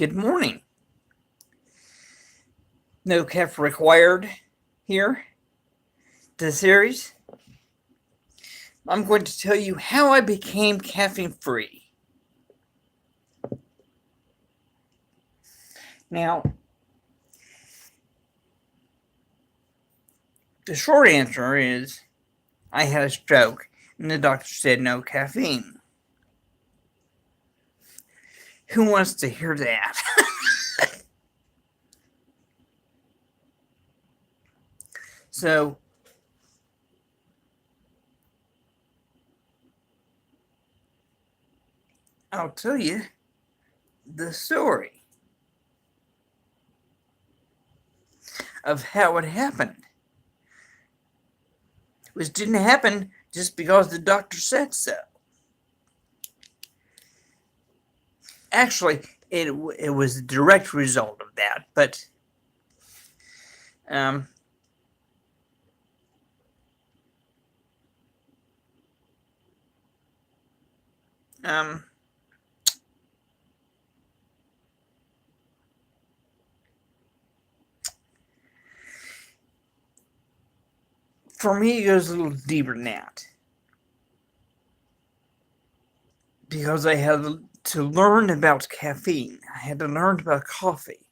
Good morning. No caffeine required here. The series. I'm going to tell you how I became caffeine free. Now, the short answer is I had a stroke and the doctor said no caffeine. Who wants to hear that? So, I'll tell you the story of how it happened. Which didn't happen just because the doctor said so. Actually, it was a direct result of that, but um, um, for me, it goes a little deeper than that. Because I had to learn about caffeine. I had to learn about coffee.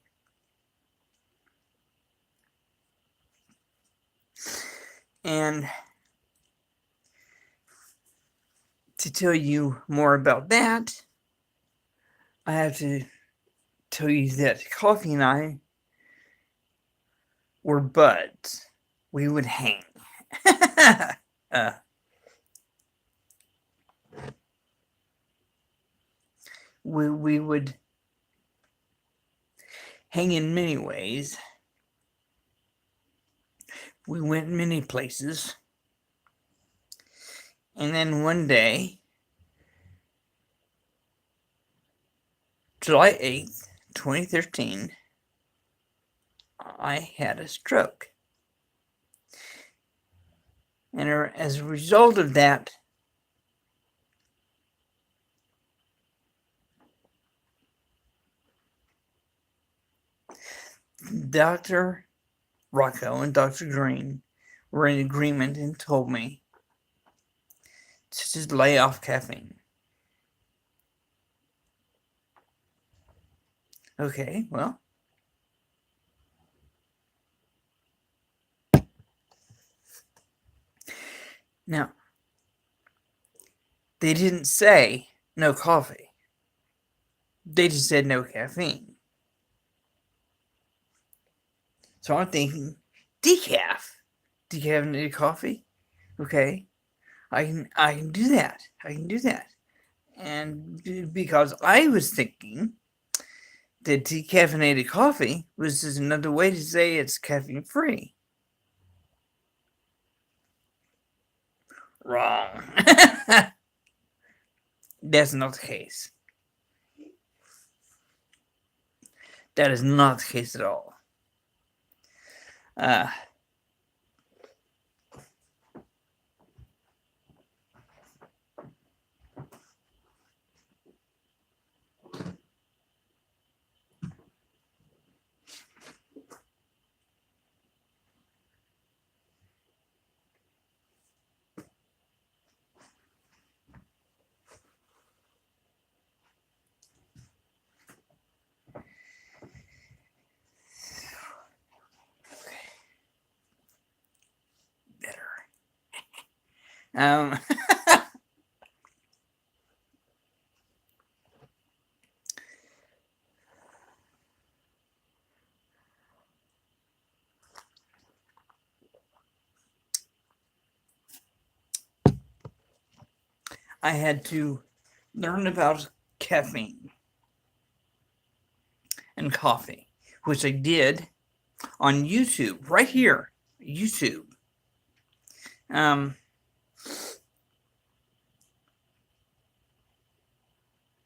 And to tell you more about that, I have to tell you that coffee and I were buds. We would hang. uh, we would hang in many ways. We went many places. And then one day, July 8th, 2013, I had a stroke. And as a result of that, Dr. Rocco and Dr. Green were in agreement and told me to just lay off caffeine. Okay, well, now, they didn't say no coffee. They just said no caffeine. So I'm thinking, decaf. Decaffeinated coffee? Okay. I can do that. I can do that. And because I was thinking that decaffeinated coffee was just another way to say it's caffeine free. Wrong. That's not the case. That is not the case at all. Better. I had to learn about caffeine and coffee, which I did on YouTube, right here, YouTube.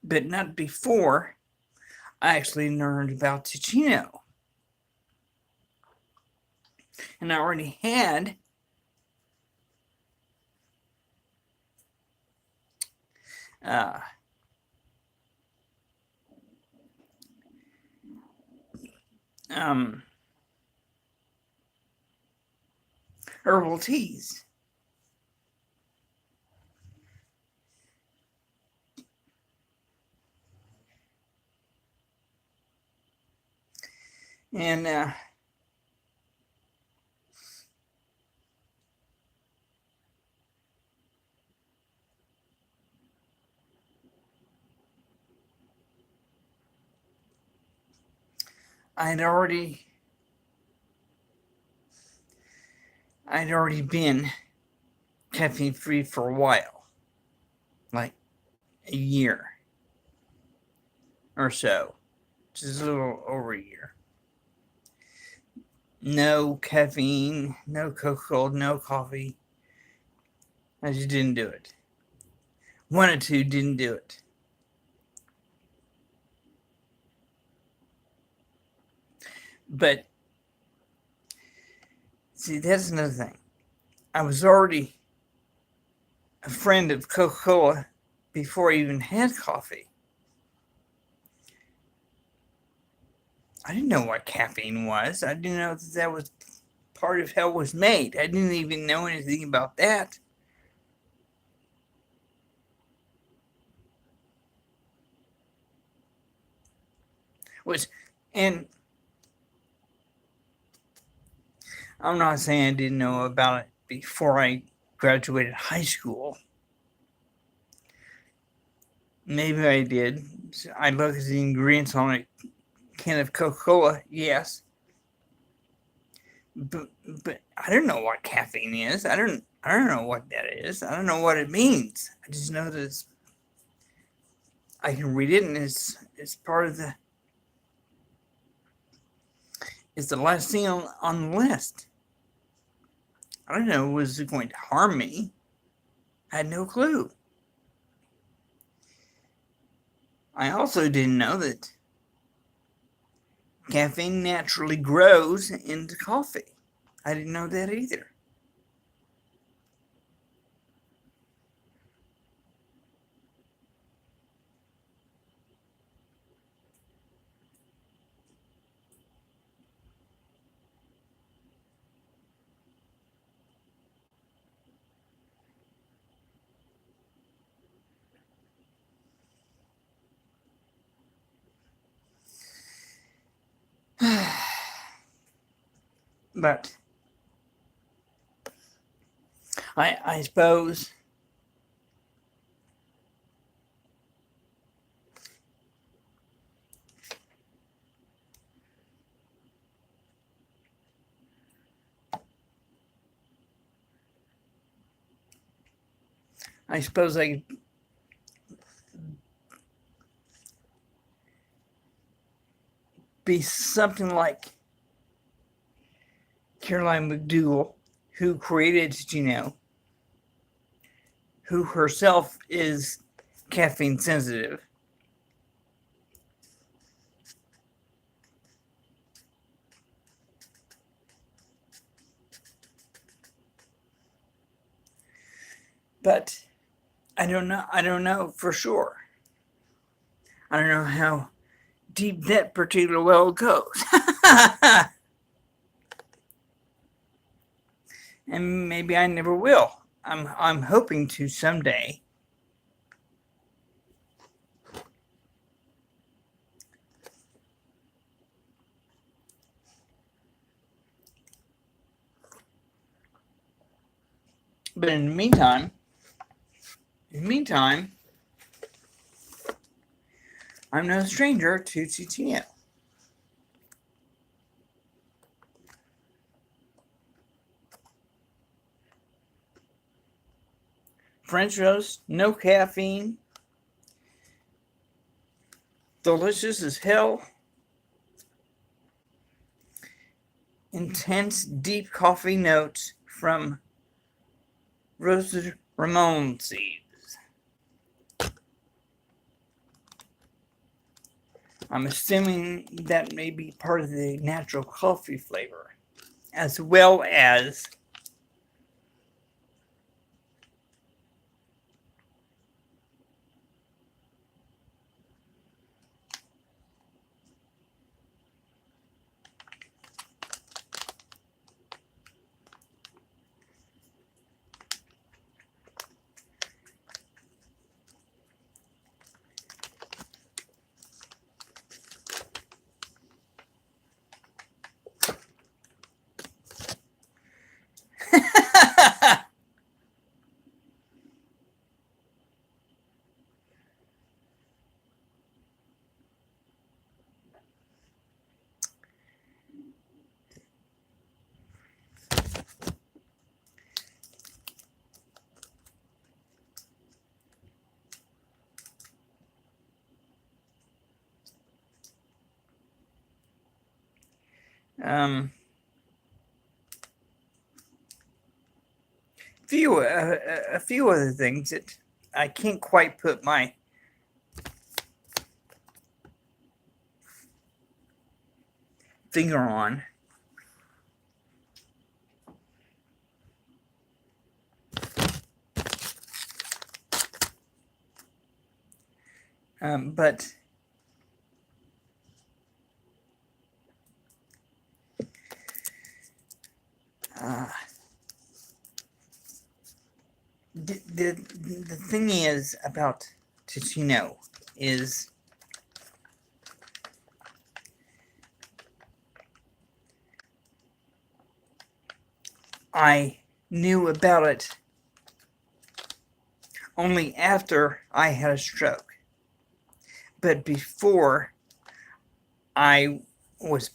But not before I actually learned about Ticino. And I already had um, herbal teas. And I'd already been caffeine free for a while, like a year or so, just a little over a year. No caffeine, no Coca-Cola, no coffee. I just didn't do it. Wanted to, didn't do it. But see, that's another thing. I was already a friend of Coca-Cola before I even had coffee. I didn't know what caffeine was. I didn't know that was part of how it was made. I didn't even know anything about that. Was and I'm not saying I didn't know about it before I graduated high school. Maybe I did. I looked at the ingredients on a can of Coca-Cola, yes. But I don't know what caffeine is. I don't know what that is. I don't know what it means. I just know that I can read it, and it's part of it's the last thing on the list. I don't know, was it going to harm me? I had no clue. I also didn't know that caffeine naturally grows into coffee. I didn't know that either. But I suppose I suppose I could be something like Caroline McDougal, who created, who herself is caffeine sensitive. But I don't know. I don't know for sure. I don't know how deep that particular well goes. And maybe I never will. I'm hoping to someday. But in the meantime, I'm no stranger to CTO. French roast, no caffeine, delicious as hell, intense, deep coffee notes from roasted Ramon seeds. I'm assuming that may be part of the natural coffee flavor, as well as A few other things that I can't quite put my finger on. But the thing is about Ticino is I knew about it only after I had a stroke. But before, I was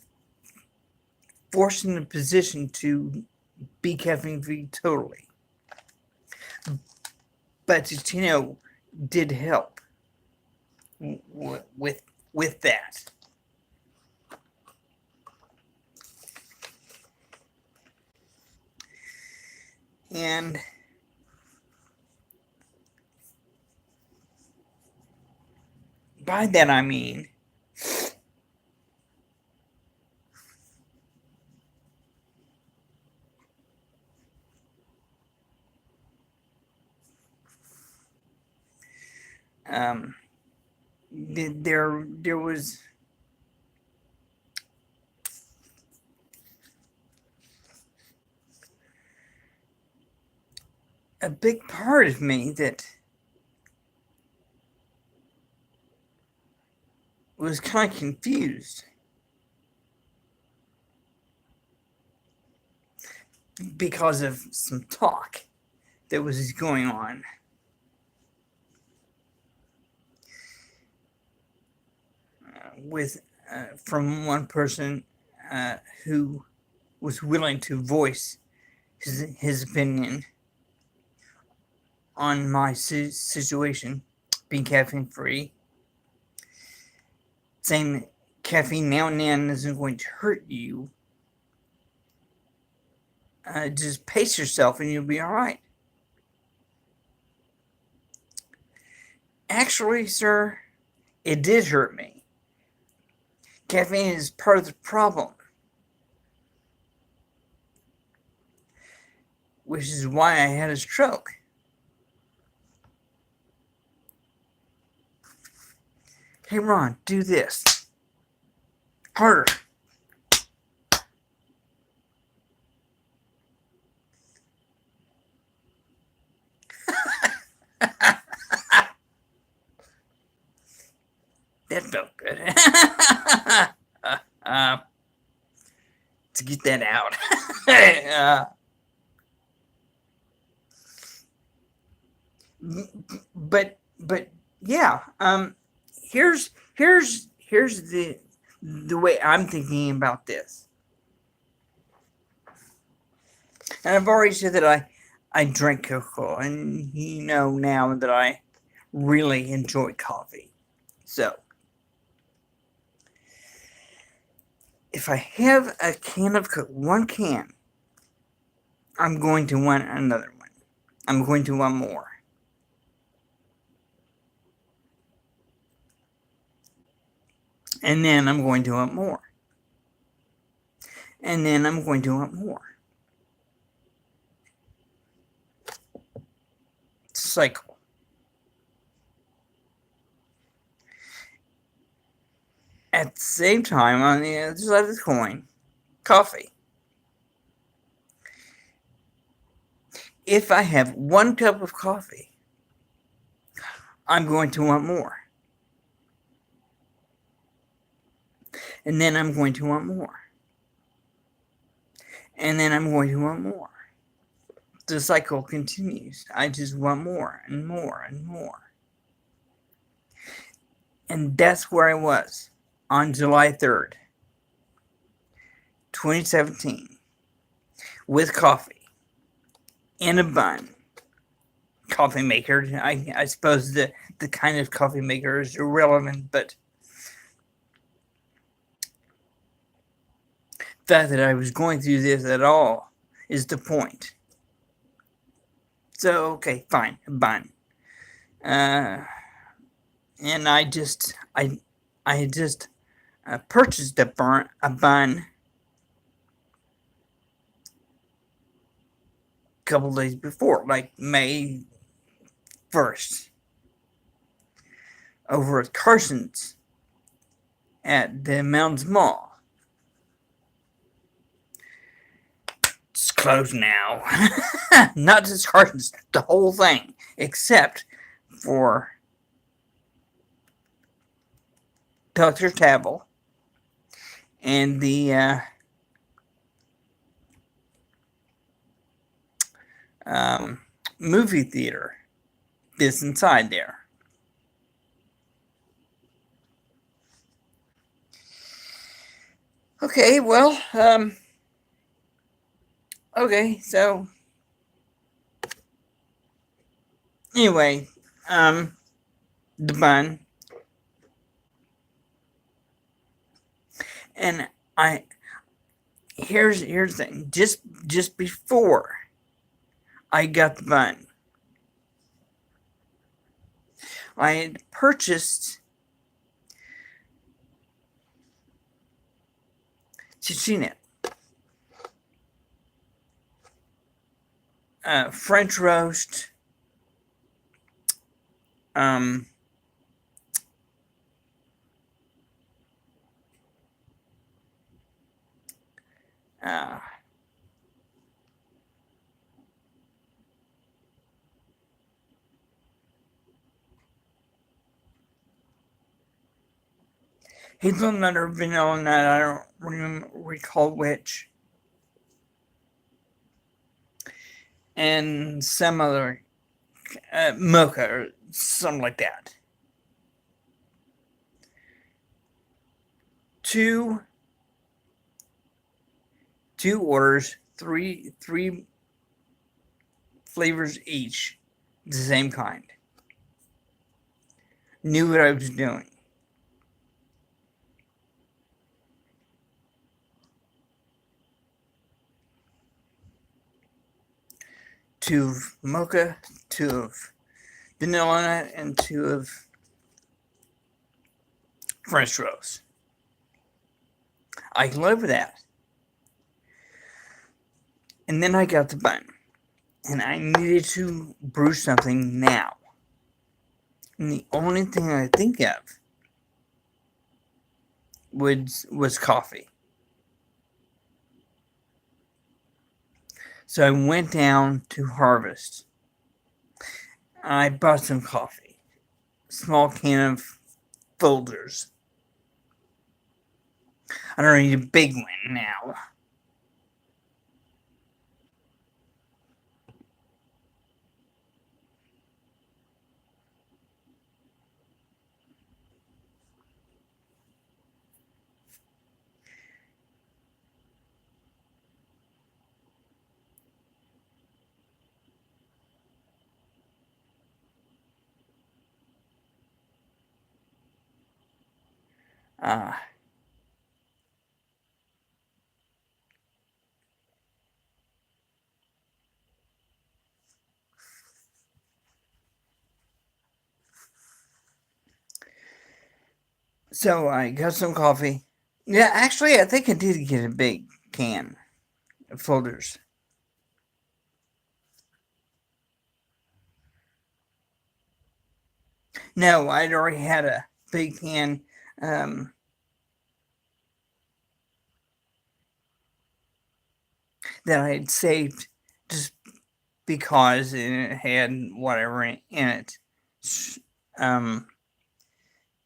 forced in a position to be caffeine free totally. But Ticino did help with that. And by that I mean there was a big part of me that was kind of confused because of some talk that was going on. With from one person who was willing to voice his opinion on my situation, being caffeine free, saying that caffeine now and then isn't going to hurt you. Just pace yourself and you'll be all right. Actually, sir, it did hurt me. Caffeine is part of the problem, which is why I had a stroke. Hey, Ron, do this. Harder. That felt good. To get that out. But yeah. Here's the way I'm thinking about this. And I've already said that I drink cocoa, and you know now that I really enjoy coffee. So, if I have a can of Coke, one can, I'm going to want another one. I'm going to want more. And then I'm going to want more. And then I'm going to want more. Cycle. At the same time, on the other side of the coin, coffee. If I have one cup of coffee, I'm going to want more. And then I'm going to want more. And then I'm going to want more. The cycle continues. I just want more and more and more. And that's where I was on July 3rd, 2017, with coffee in a bun. Coffee maker. I suppose the kind of coffee maker is irrelevant, but fact that I was going through this at all is the point. So, okay, fine, a bun. And I just purchased a bun a couple days before, like May 1st, over at Carson's at the Mountains Mall. It's closed now. Not just Carson's, the whole thing, except for Dr. Table and the movie theater that's inside there. Okay, well, okay, so anyway, the bun, and here's the thing. Just before I got the bun, I had purchased Chichinet, French roast, hazelnut or vanilla nut, I don't recall which, and some other mocha or something like that. Two orders, three flavors each, the same kind. Knew what I was doing. Two of mocha, two of vanilla nut, and two of French roast. I can live with that. And then I got the bun. And I needed to brew something now. And the only thing I think of was coffee. So I went down to Harvest. I bought some coffee. Small can of Folders. I don't need a big one now. So I got some coffee. Yeah, actually, I think I did get a big can of Folders. No, I'd already had a big can. That I had saved just because it had whatever in it.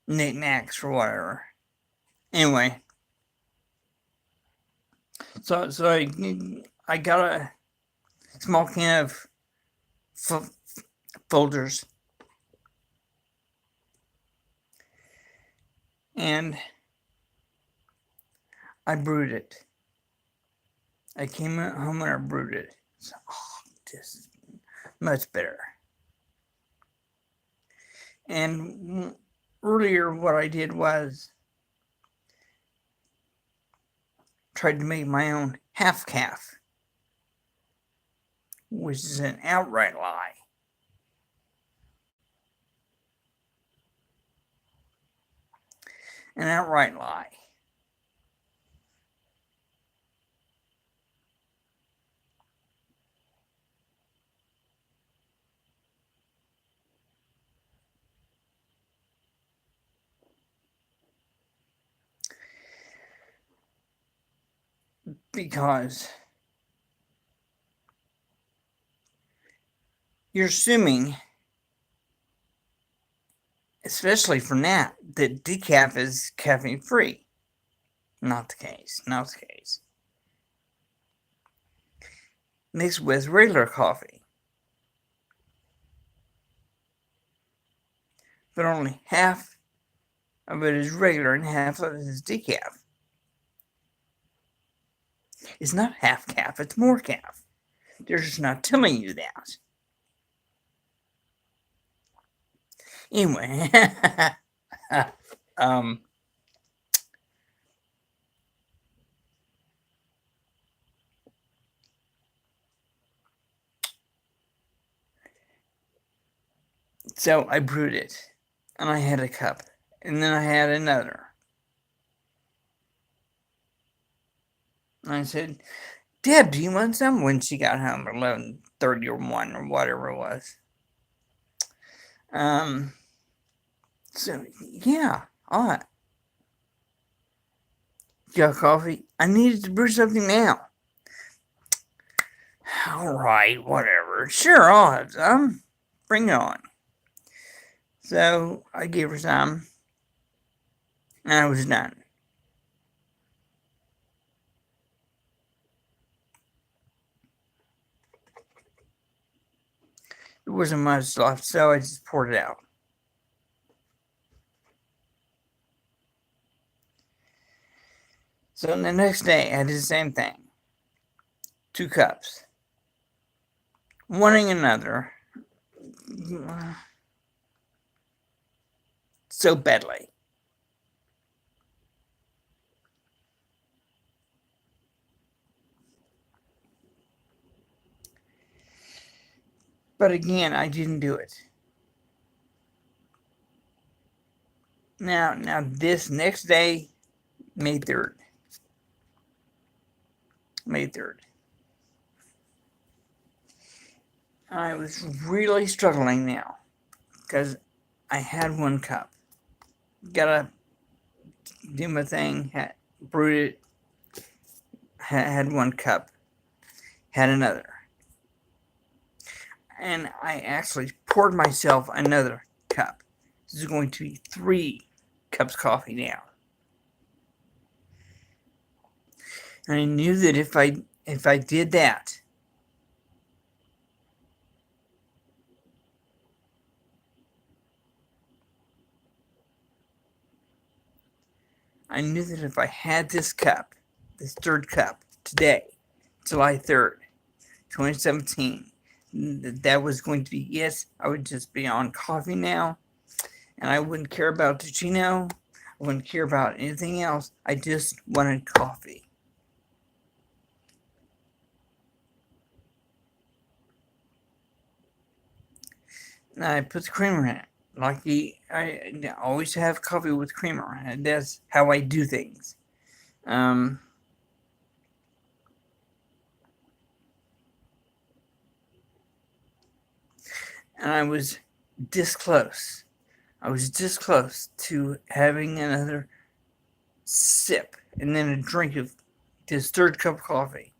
Knickknacks or whatever. Anyway, so I got a small can of Folders, and I brewed it. I came home and I brewed it. So, this is much better. And earlier, what I did was tried to make my own half calf, which is an outright lie. An outright lie. Because you're assuming, especially from that decaf is caffeine free. Not the case. Not the case. Mixed with regular coffee. But only half of it is regular and half of it is decaf. It's not half calf, it's more calf. They're just not telling you that. Anyway, so I brewed it, and I had a cup, and then I had another. And I said, Deb, do you want some? When she got home at 11:30 or 1 or whatever it was. So, yeah, all right. Got coffee? I needed to brew something now. All right, whatever. Sure, I'll have some. Bring it on. So I gave her some, and I was done. There wasn't much left, so I just poured it out. So the next day, I did the same thing. 2 cups. Wanting another. So badly. But again, I didn't do it. Now this next day, May 3rd. May 3rd. I was really struggling now because I had 1 cup. Gotta do my thing. Brewed it. Had 1 cup. Had another. And I actually poured myself another cup. This is going to be 3 cups of coffee now. And I knew that if I did that, I knew that if I had this cup, this 3rd cup today, July 3rd, 2017, that was going to be, yes, I would just be on coffee now, and I wouldn't care about Ticino, I wouldn't care about anything else, I just wanted coffee. And I put the creamer in it. Like I always have coffee with creamer, and that's how I do things. And I was this close. I was this close to having another sip and then a drink of this 3rd cup of coffee.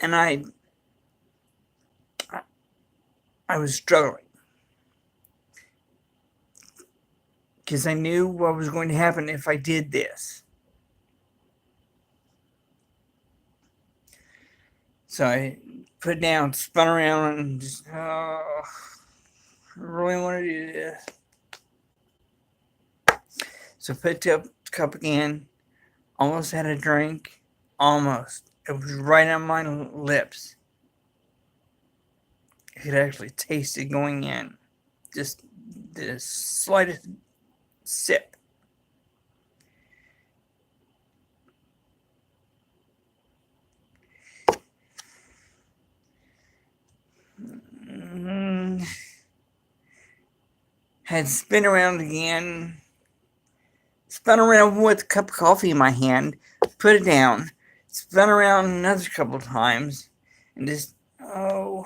And I was struggling because I knew what was going to happen if I did this. So I put it down, spun around, and just, I really want to do this. So picked up the cup again, almost had a drink, almost. It was right on my lips. I could actually taste it going in. Just the slightest sip. Had spin around again. Spun around with a cup of coffee in my hand. Put it down. Spun around another couple of times. And just, oh,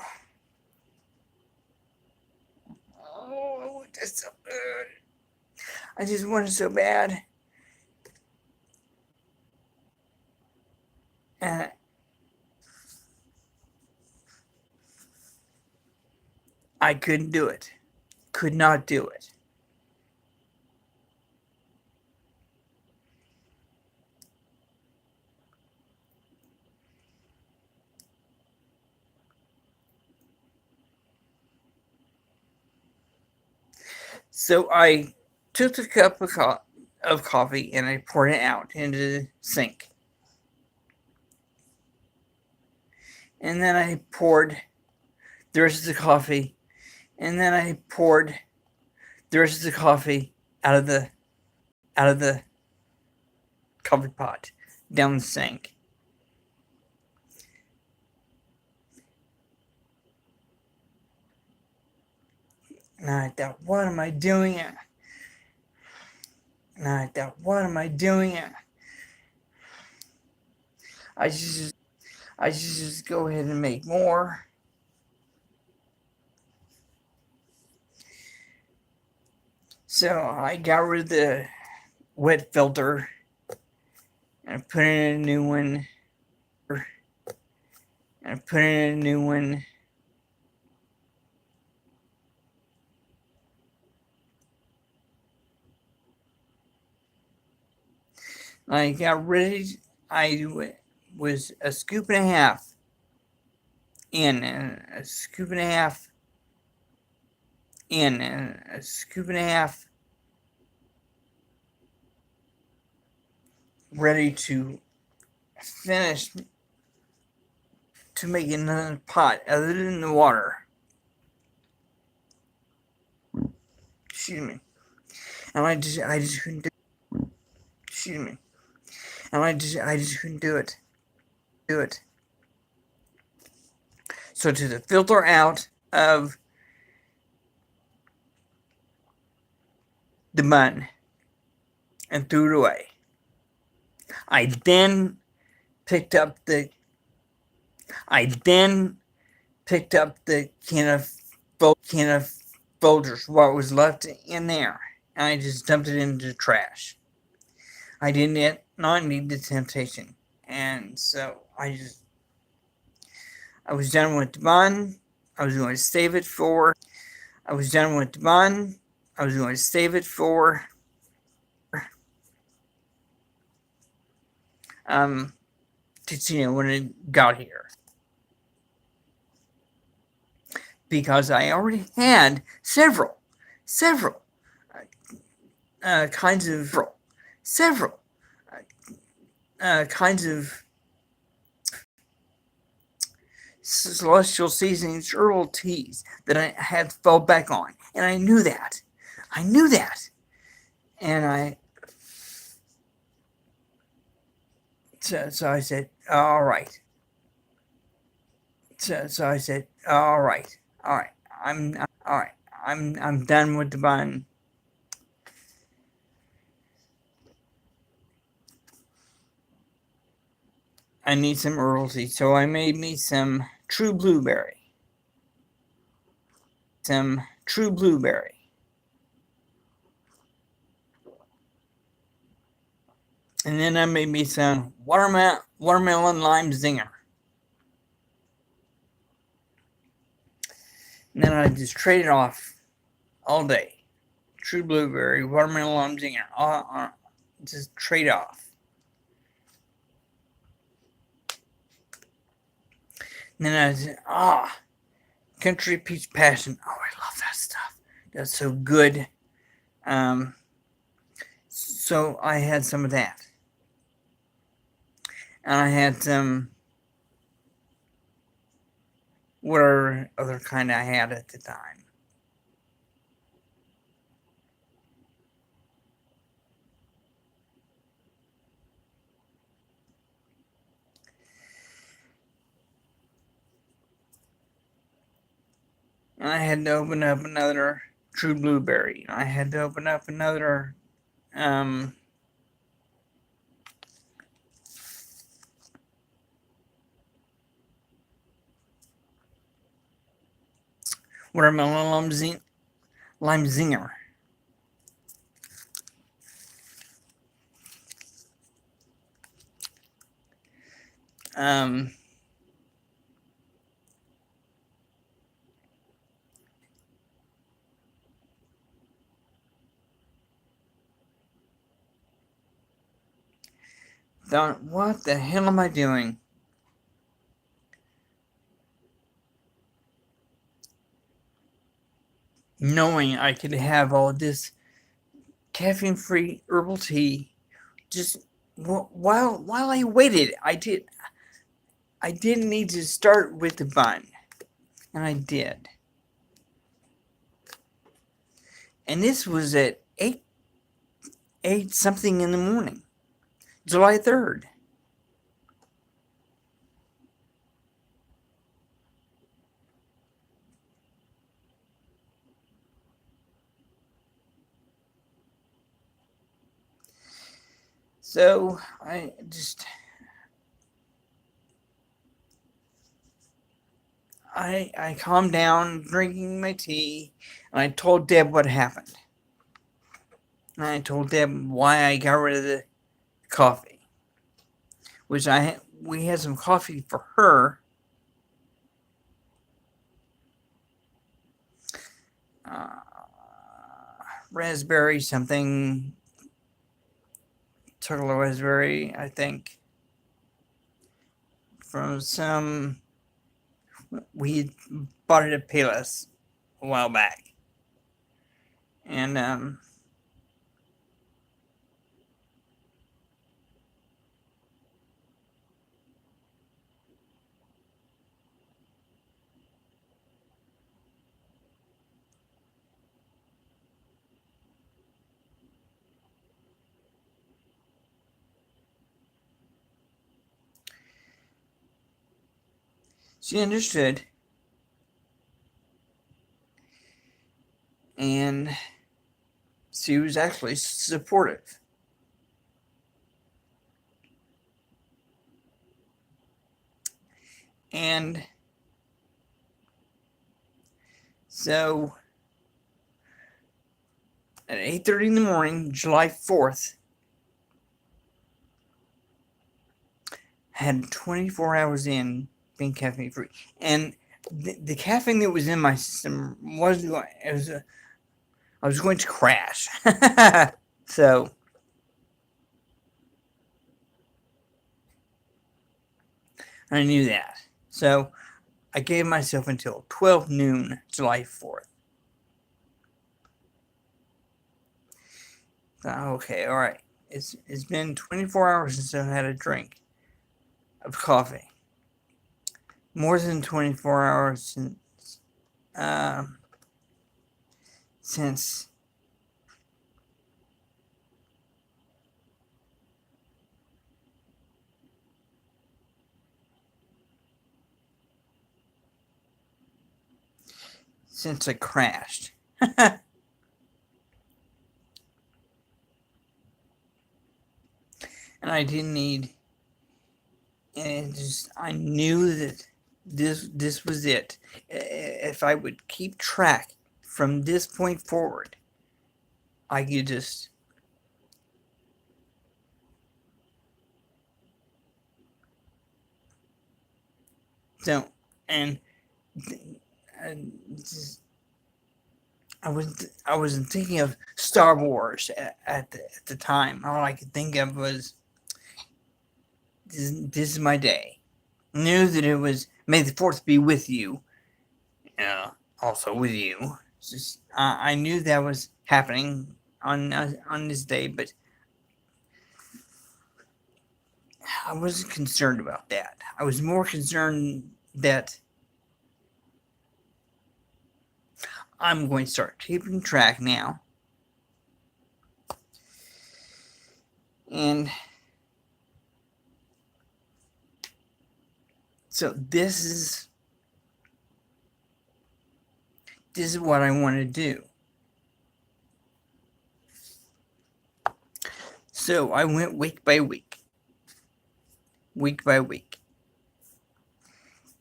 that's so good. I just want it so bad. And I couldn't do it. Could not do it. So I took the cup of coffee and I poured it out into the sink. And then I poured the rest of the coffee. And then I poured the rest of the coffee out of the coffee pot down the sink. And I thought, what am I doing? And I thought, what am I doing? I should just go ahead and make more. So I got rid of the wet filter and I put in a new one. I got ready. I was a scoop and a half in, and a scoop and a half in, and a scoop and a half ready to finish to make another pot other than the water. Excuse me. And I just couldn't do it. Excuse me. And I just couldn't do it. So to the filter out of the bun and threw it away. I then picked up the can of Folgers, what was left in there, and I just dumped it into the trash. I did not need the temptation, and so I was done with the bun. I was going to save it for when it got here. Because I already had several kinds of celestial seasonings, herbal teas that I had fell back on, and I knew that, and so I said, all right. So I said, all right, I'm done with the bun. I need some herbal tea, so I made me some true blueberry. And then I made me some watermelon lime zinger. And then I just traded off all day. True blueberry, watermelon lime zinger, just trade off. And then I said, country peach passion. Oh, I love that stuff. That's so good. So I had some of that. And I had some whatever other kind I had at the time. And I had to open up another True Blueberry. I had to open up another um, watermelon lime zinger. Um, what the hell am I doing? Knowing I could have all this caffeine-free herbal tea, just while I waited, I didn't need to start with the bun, and I did. And this was at 8 something in the morning, July 3rd. So I calmed down drinking my tea, and I told Deb what happened. And I told Deb why I got rid of the coffee, which we had some coffee for her. Raspberry something, chocolate raspberry, I think, from some. We bought it at Payless a while back, and she understood, and she was actually supportive. And so at 8:30 in the morning, July 4th, had 24 hours in being caffeine free, and the caffeine that was in my system I was going to crash. So I knew that. So I gave myself until 12 noon, July 4th. Okay, all right. It's been 24 hours since I've had a drink of coffee. More than 24 hours since since I crashed. And I didn't need, and I knew that this was it. If I would keep track from this point forward, I could just don't. And just, I wasn't thinking of Star Wars at the time. All I could think of was this is my day. I knew that it was May the 4th be with you. Also with you. Just I knew that was happening on this day, but I wasn't concerned about that. I was more concerned that I'm going to start keeping track now. And so this is what I want to do. So I went week by week.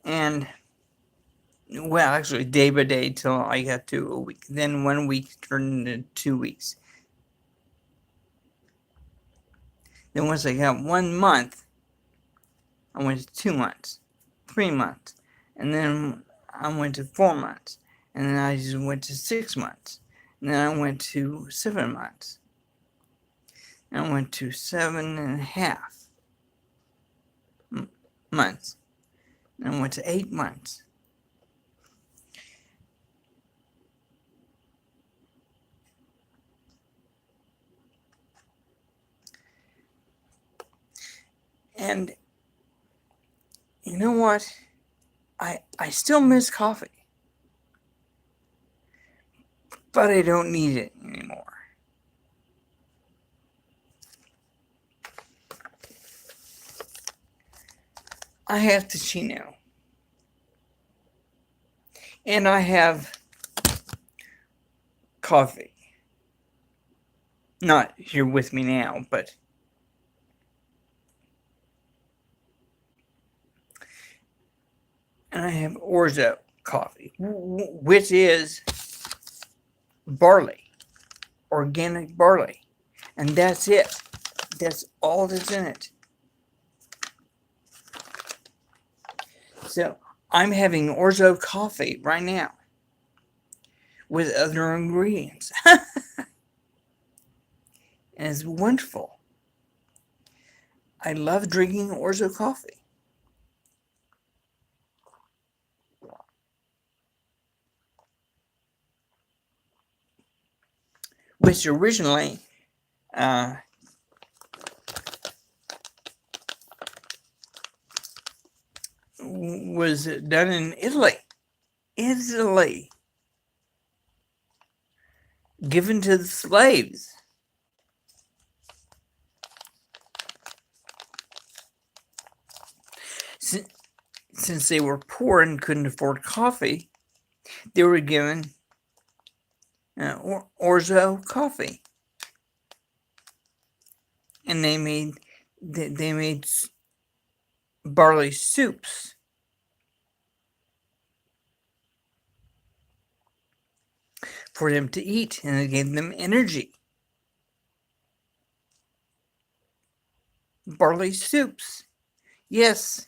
And, well, actually, day by day till I got to a week. Then 1 week turned into 2 weeks. Then once I got 1 month, I went to 2 months, 3 months. And then I went to 4 months. And then I just went to 6 months. And then I went to 7 months. And I went to 7.5 months. And I went to 8 months. And you know what? I still miss coffee. But I don't need it anymore. I have Ticino. And I have coffee. Not here with me now, but and I have orzo coffee, which is barley, organic barley. And that's it. That's all that's in it. So I'm having orzo coffee right now with other ingredients. And it's wonderful. I love drinking orzo coffee. Which originally was done in Italy. Given to the slaves. Since they were poor and couldn't afford coffee, they were given orzo coffee, and they made barley soups. For them to eat, and it gave them energy. Barley soups. Yes.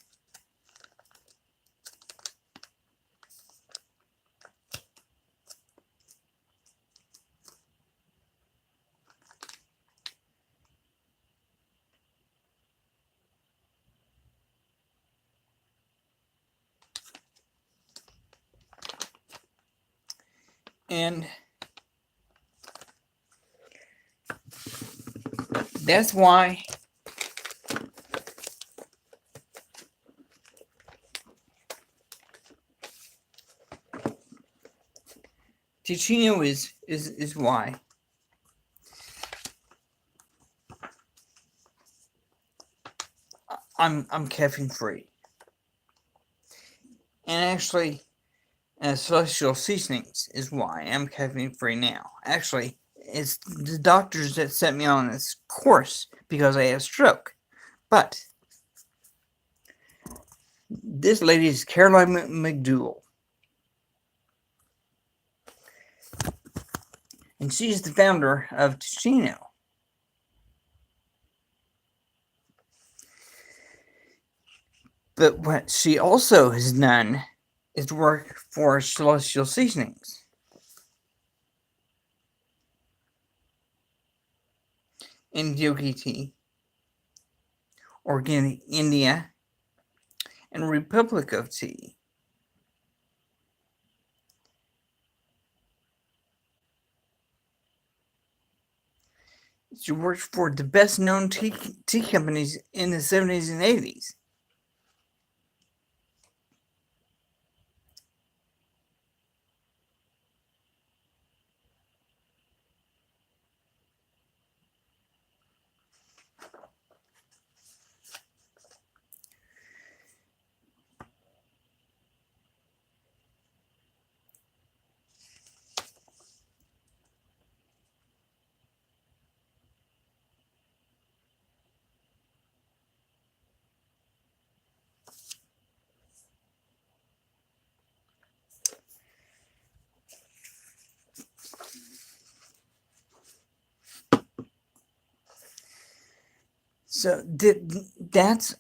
And that's why Ticino is why. I'm caffeine free. And actually, Celestial Seasonings is why I'm caffeine free now. Actually, it's the doctors that set me on this course because I had a stroke. But this lady is Caroline McDougall. And she's the founder of Ticino. But what she also has done is work for Celestial Seasonings. And Yogi Tea, Organic India, and Republic of Tea. She worked for the best known tea companies in the 70s and 80s. So that's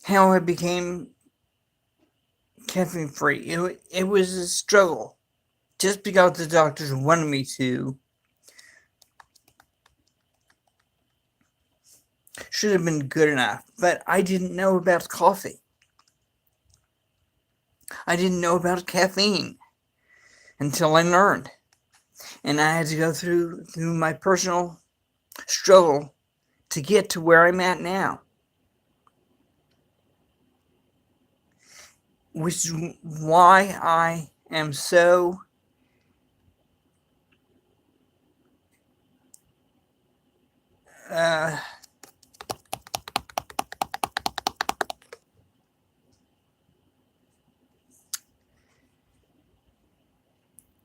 how I became caffeine free. It was a struggle. Just because the doctors wanted me to should have been good enough. But I didn't know about coffee. I didn't know about caffeine until I learned. And I had to go through my personal struggle to get to where I'm at now. Which is why I am so uh,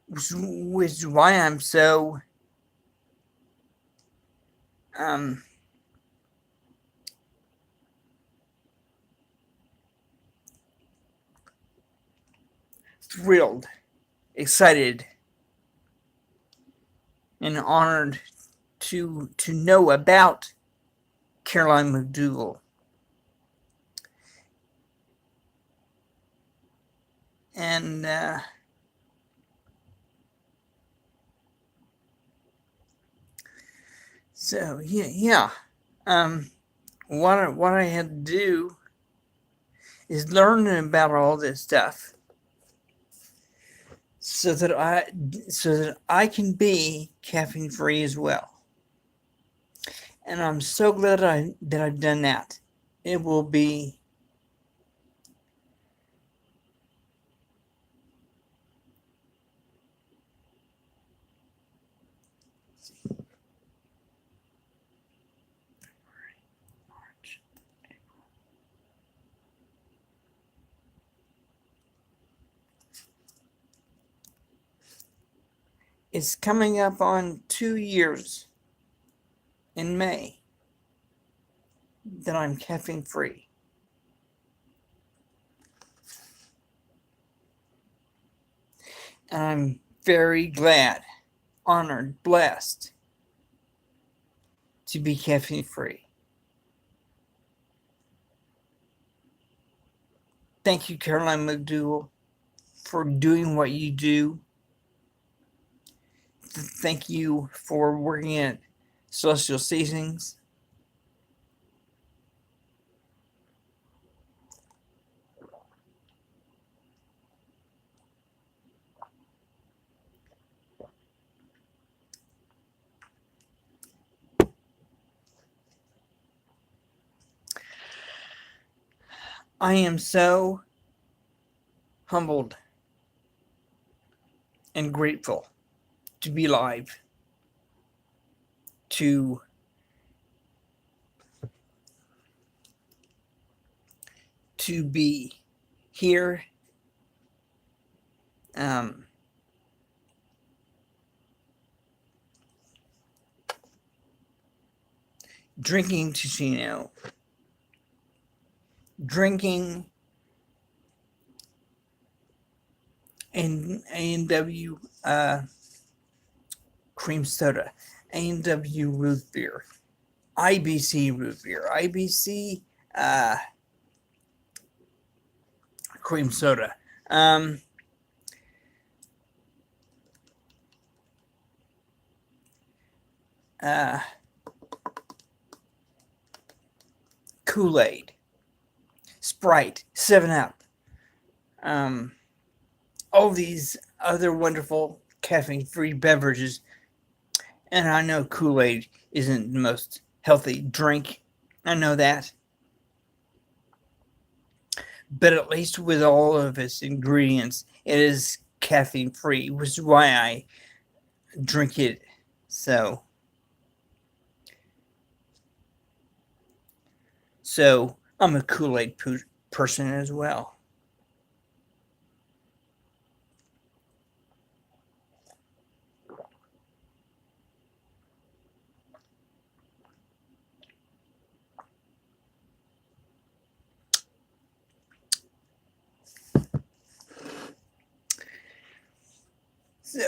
which is why I'm so um, thrilled, excited, and honored to know about Caroline McDougall. And so yeah. What I had to do is learn about all this stuff so that I can be caffeine free as well. And I'm so glad that I've done that. It will be it's coming up on 2 years in May that I'm caffeine free. And I'm very glad, honored, blessed to be caffeine free. Thank you, Caroline McDougall, for doing what you do. Thank you for working at Celestial Seasonings. I am so humbled and grateful to be alive, to be here, drinking Ticino, drinking A&W cream soda, A&W root beer, IBC root beer, IBC cream soda, Kool-Aid, Sprite, 7-Up, all these other wonderful caffeine-free beverages. And I know Kool-Aid isn't the most healthy drink. I know that. But at least with all of its ingredients, it is caffeine-free, which is why I drink it. So I'm a Kool-Aid person as well. So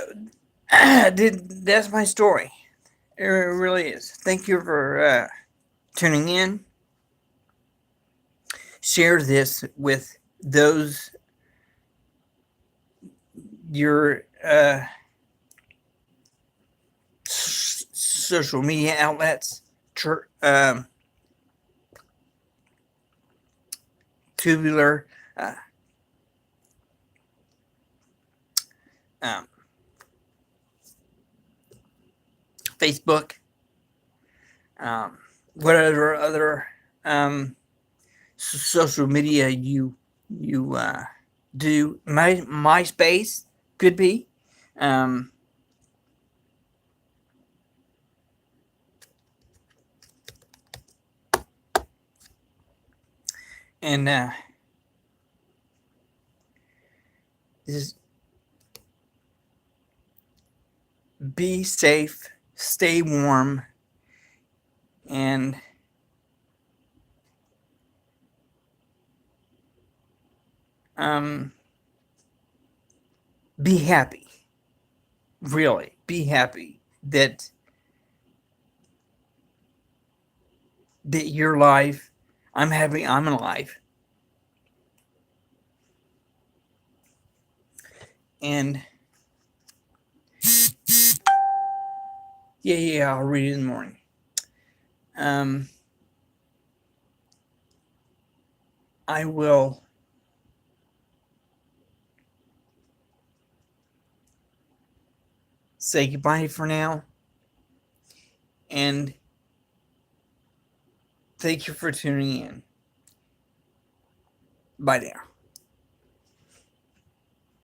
that's my story. It really is. Thank you for tuning in. Share this with those your social media outlets, tubular, uh, um, Facebook, um, whatever other social media you do. MySpace could be. Um, and just be safe, stay warm, and um, be happy. Really, be happy that you're alive. I'm happy I'm alive. And yeah, I'll read it in the morning. Um, I will say goodbye for now. And thank you for tuning in. Bye now.